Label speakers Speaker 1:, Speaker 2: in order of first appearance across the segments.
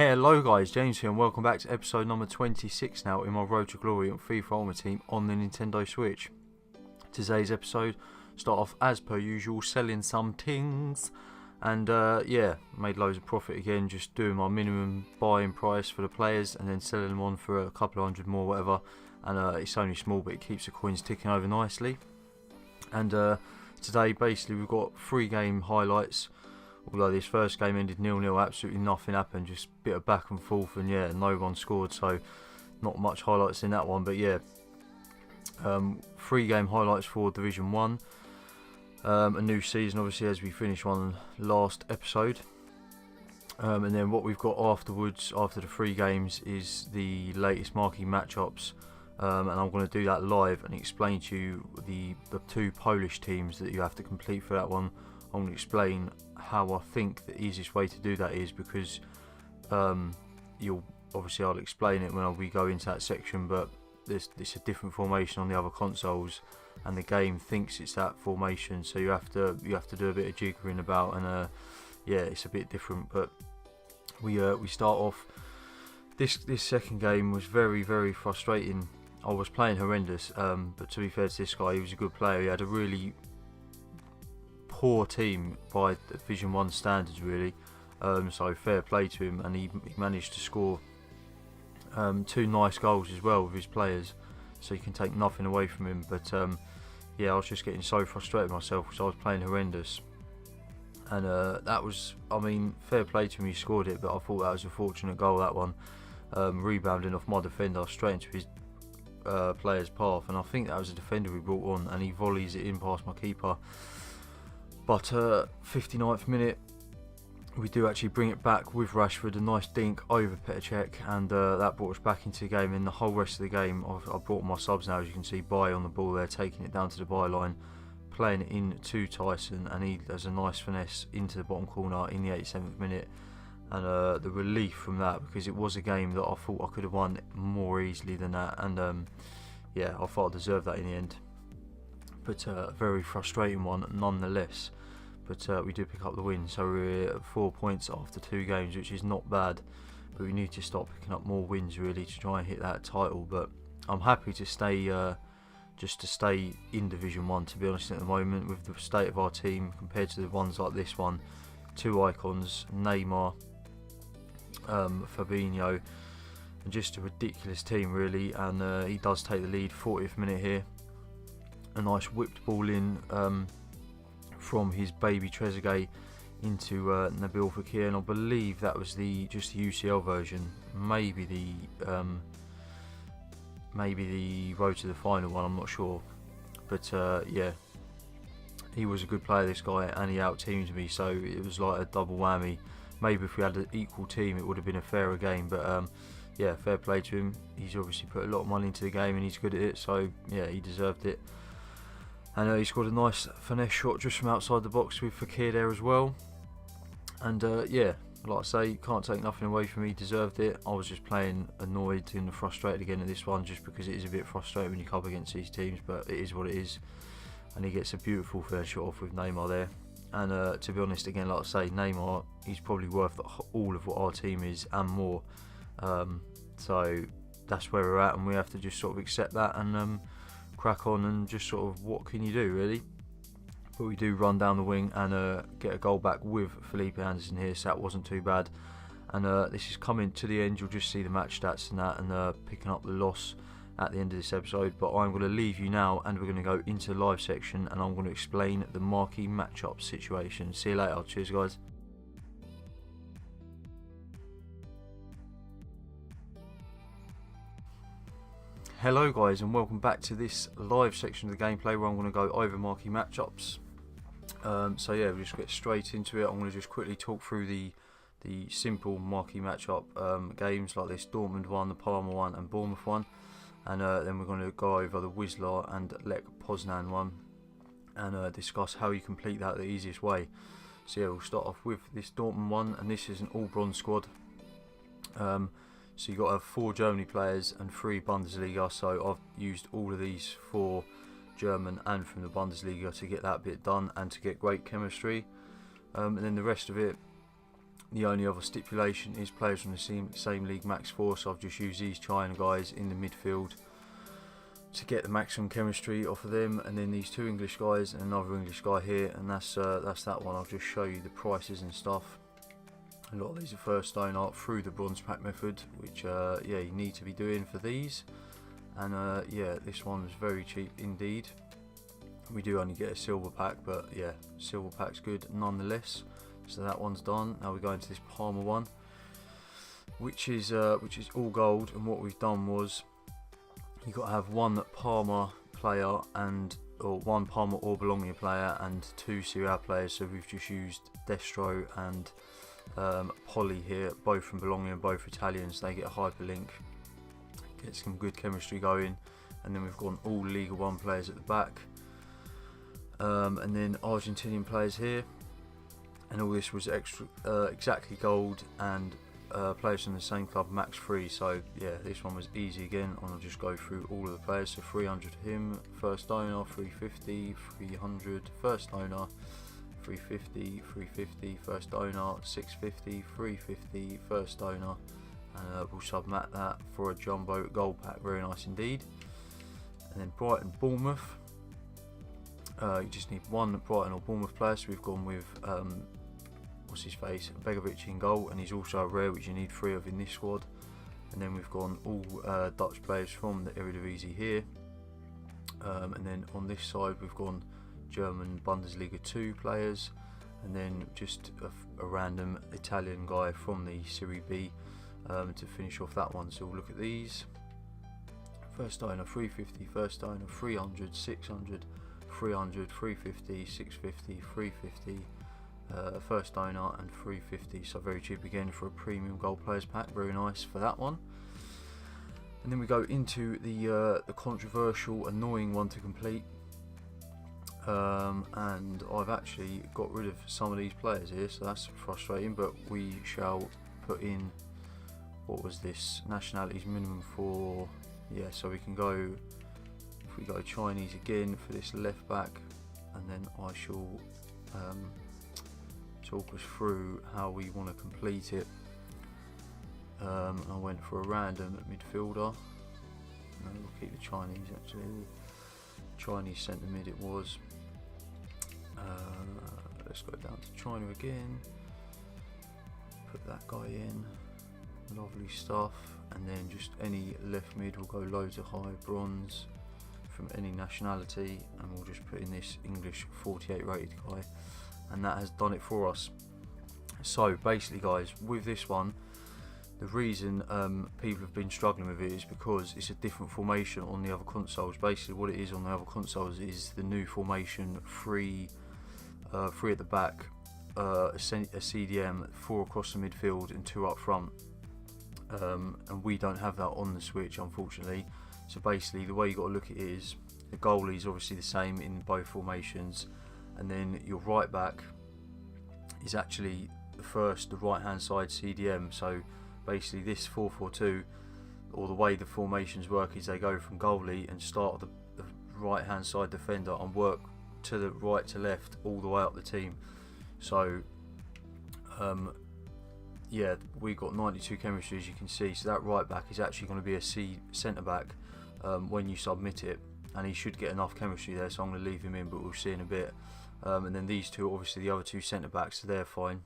Speaker 1: Hello guys, James here and welcome back to episode number 26 now in my Road to Glory on FIFA Ultimate Team on the Nintendo Switch. Today's episode, start off as per usual, selling some things and yeah, made loads of profit again, just doing my minimum buying price for the players and then selling them on for a couple of hundred more whatever, and it's only small but it keeps the coins ticking over nicely. And today basically we've got 3 game highlights. Although this first game ended 0-0, absolutely nothing happened, just a bit of back and forth, and yeah, no one scored, so not much highlights in that one. But yeah, 3 game highlights for Division 1, a new season obviously as we finished one last episode, and then what we've got afterwards, after the 3 games, is the latest marquee matchups, and I'm going to do that live and explain to you the 2 Polish teams that you have to complete for that one. I'm going to explain how I think the easiest way to do that is, because I'll explain it when we go into that section, but it's a different formation on the other consoles and the game thinks it's that formation, so you have to do a bit of jiggering about, and yeah, it's a bit different. But we start off this second game was very frustrating. I was playing horrendous, but to be fair to this guy, he was a good player. He had a really poor team by Division 1 standards really, so fair play to him, and he managed to score 2 nice goals as well with his players, so you can take nothing away from him. But yeah, I was just getting so frustrated myself because I was playing horrendous, and that was, I mean, fair play to him, he scored it, but I thought that was a fortunate goal, that one, rebounding off my defender straight into his player's path, and I think that was a defender we brought on, and he volleys it in past my keeper. But 59th minute, we do actually bring it back with Rashford, a nice dink over Petr, and that brought us back into the game. In the whole rest of the game, I've brought my subs now, as you can see, Bai on the ball there, taking it down to the byline, playing it in to Tyson, and he does a nice finesse into the bottom corner in the 87th minute. And the relief from that, because it was a game that I thought I could have won more easily than that, and yeah, I thought I deserved that in the end. But a very frustrating one nonetheless. But we do pick up the win, so we're at 4 points after 2 games, which is not bad. But we need to start picking up more wins really to try and hit that title. But I'm happy to stay, just to stay in Division 1, to be honest, at the moment, with the state of our team compared to the ones like this one. 2 icons, Neymar, Fabinho, and just a ridiculous team really. And he does take the lead, 40th minute here. A nice whipped ball in from his baby Trezeguet into Nabil Fekir, and I believe that was just the UCL version, maybe the road to the final one, I'm not sure. But yeah, he was a good player, this guy, and he out-teamed me, so it was like a double whammy. Maybe if we had an equal team it would have been a fairer game, but yeah, fair play to him. He's obviously put a lot of money into the game and he's good at it, so yeah, he deserved it. And he scored a nice finesse shot just from outside the box with Fekir there as well. And yeah, like I say, can't take nothing away from me, he deserved it. I was just playing annoyed and frustrated again at this one, just because it is a bit frustrating when you come up against these teams, but it is what it is. And he gets a beautiful fair shot off with Neymar there. And to be honest, again, like I say, Neymar, he's probably worth all of what our team is and more. So that's where we're at, and we have to just sort of accept that and crack on, and just sort of, what can you do really? But we do run down the wing and get a goal back with Felipe Anderson here, so that wasn't too bad. And this is coming to the end, you'll just see the match stats and that, and picking up the loss at the end of this episode. But I'm going to leave you now and we're going to go into the live section, and I'm going to explain the marquee matchup situation. See you later, cheers guys. Hello guys, and welcome back to this live section of the gameplay where I'm going to go over marquee matchups. So yeah, we'll just get straight into it. I'm going to just quickly talk through the simple marquee matchup games like this: Dortmund 1, the Parma 1 and Bournemouth 1. And then we're going to go over the Wisla and Lech Poznan 1 and discuss how you complete that the easiest way. So yeah, we'll start off with this Dortmund 1, and this is an all bronze squad. So you've got to have 4 Germany players and 3 Bundesliga, so I've used all of these 4 German and from the Bundesliga to get that bit done and to get great chemistry. And then the rest of it, The only other stipulation is players from the same league max 4, so I've just used these China guys in the midfield to get the maximum chemistry off of them, and then these 2 English guys and another English guy here, and that's that one. I'll just show you the prices and stuff. A lot of these are first owner through the bronze pack method, which yeah, you need to be doing for these. And yeah, this one was very cheap indeed. We do only get a silver pack, but yeah, silver pack's good nonetheless. So that one's done. Now we go into this Palmer one, which is all gold. And what we've done was, you got to have one Palmer player or one Palmer or Bologna player and 2 Serie A players. So we've just used Destro and Polly here, both from Bologna and both Italians. They get a hyperlink, get some good chemistry going, and then we've gone all Liga 1 players at the back, and then Argentinian players here, and all this was extra exactly gold, and players from the same club max 3. So yeah, this one was easy again. I'll just go through all of the players. So 300 for him, first owner, 350, 300, first owner, 350, 350, first owner, 650, 350, first owner, and we'll submat that for a jumbo gold pack. Very nice indeed. And then Brighton Bournemouth, you just need one Brighton or Bournemouth player, so we've gone with what's his face, Begovic in goal, and he's also a rare, which you need 3 of in this squad. And then we've gone all Dutch players from the Eredivisie here, and then on this side we've gone German Bundesliga 2 players, and then just a random Italian guy from the Serie B to finish off that one. So we'll look at these. First owner 350, first owner 300, 600, 300, 350, 650, 350, first owner and 350. So very cheap again for a premium gold players pack. Very nice for that one. And then we go into the controversial, annoying one to complete. And I've actually got rid of some of these players here, so that's frustrating, but we shall put in, what was this, nationalities minimum for, yeah, so we can go, if we go Chinese again for this left back, and then I shall talk us through how we want to complete it. I went for a random midfielder. No, we'll keep the Chinese actually. Chinese centre mid it was. Let's go down to China again. Put that guy in. Lovely stuff. And then just any left mid, we'll go loads of high bronze from any nationality, and we'll just put in this English 48 rated guy, and that has done it for us. So basically guys, with this one, the reason people have been struggling with it is because it's a different formation on the other consoles. Basically what it is on the other consoles is the new formation, 3 at the back, a CDM, 4 across the midfield and 2 up front, and we don't have that on the Switch unfortunately. So basically the way you got to look at it is, the goalie is obviously the same in both formations, and then your right back is actually the right hand side CDM. So basically this 4-4-2, or the way the formations work, is they go from goalie and start the right hand side defender and work to the right to left all the way up the team. So yeah, we got 92 chemistry as you can see. So that right back is actually going to be a centre back when you submit it, and he should get enough chemistry there, so I'm going to leave him in, but we'll see in a bit. And then these two, obviously the other 2 centre backs, so they're fine.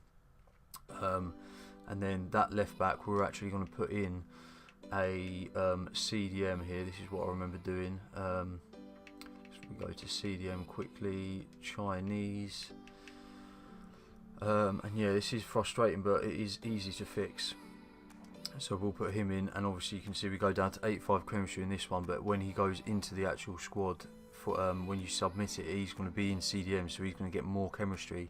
Speaker 1: And then that left back, we're actually going to put in a CDM here. This is what I remember doing. So we go to CDM quickly, Chinese, and yeah, this is frustrating, but it is easy to fix. So we'll put him in, and obviously you can see we go down to 85 chemistry in this one, but when he goes into the actual squad, for when you submit it, he's going to be in CDM, so he's going to get more chemistry.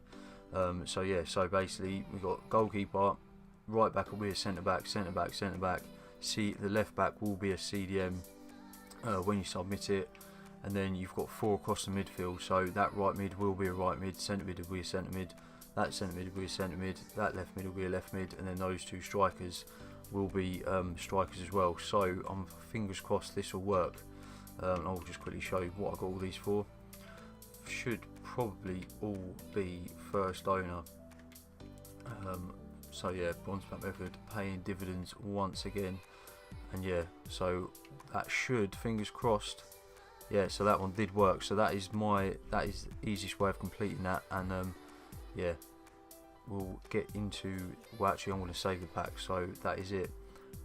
Speaker 1: So yeah, so basically we've got goalkeeper, right back will be a centre back, centre back, centre back. The left back will be a CDM when you submit it, and then you've got 4 across the midfield. So that right mid will be a right mid, centre mid will be a centre mid, that centre mid will be a centre mid, that left mid will be a left mid, and then those 2 strikers will be strikers as well. So I'm fingers crossed this will work. I'll just quickly show you what I got all these for. Should probably all be first owner. So yeah, bounce back method paying dividends once again, and yeah, so that should, fingers crossed. Yeah, so that one did work. So that is the easiest way of completing that, and yeah, we'll get into. Well, actually, I'm going to save the pack. So that is it.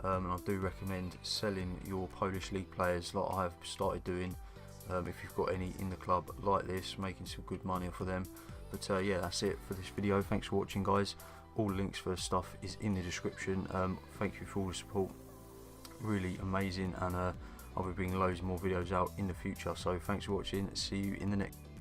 Speaker 1: And I do recommend selling your Polish league players, like I have started doing. If you've got any in the club like this, making some good money for them. But yeah, that's it for this video. Thanks for watching, guys. All links for stuff is in the description. Thank you for all the support. Really amazing, and I'll be bringing loads more videos out in the future. So thanks for watching. See you in the next.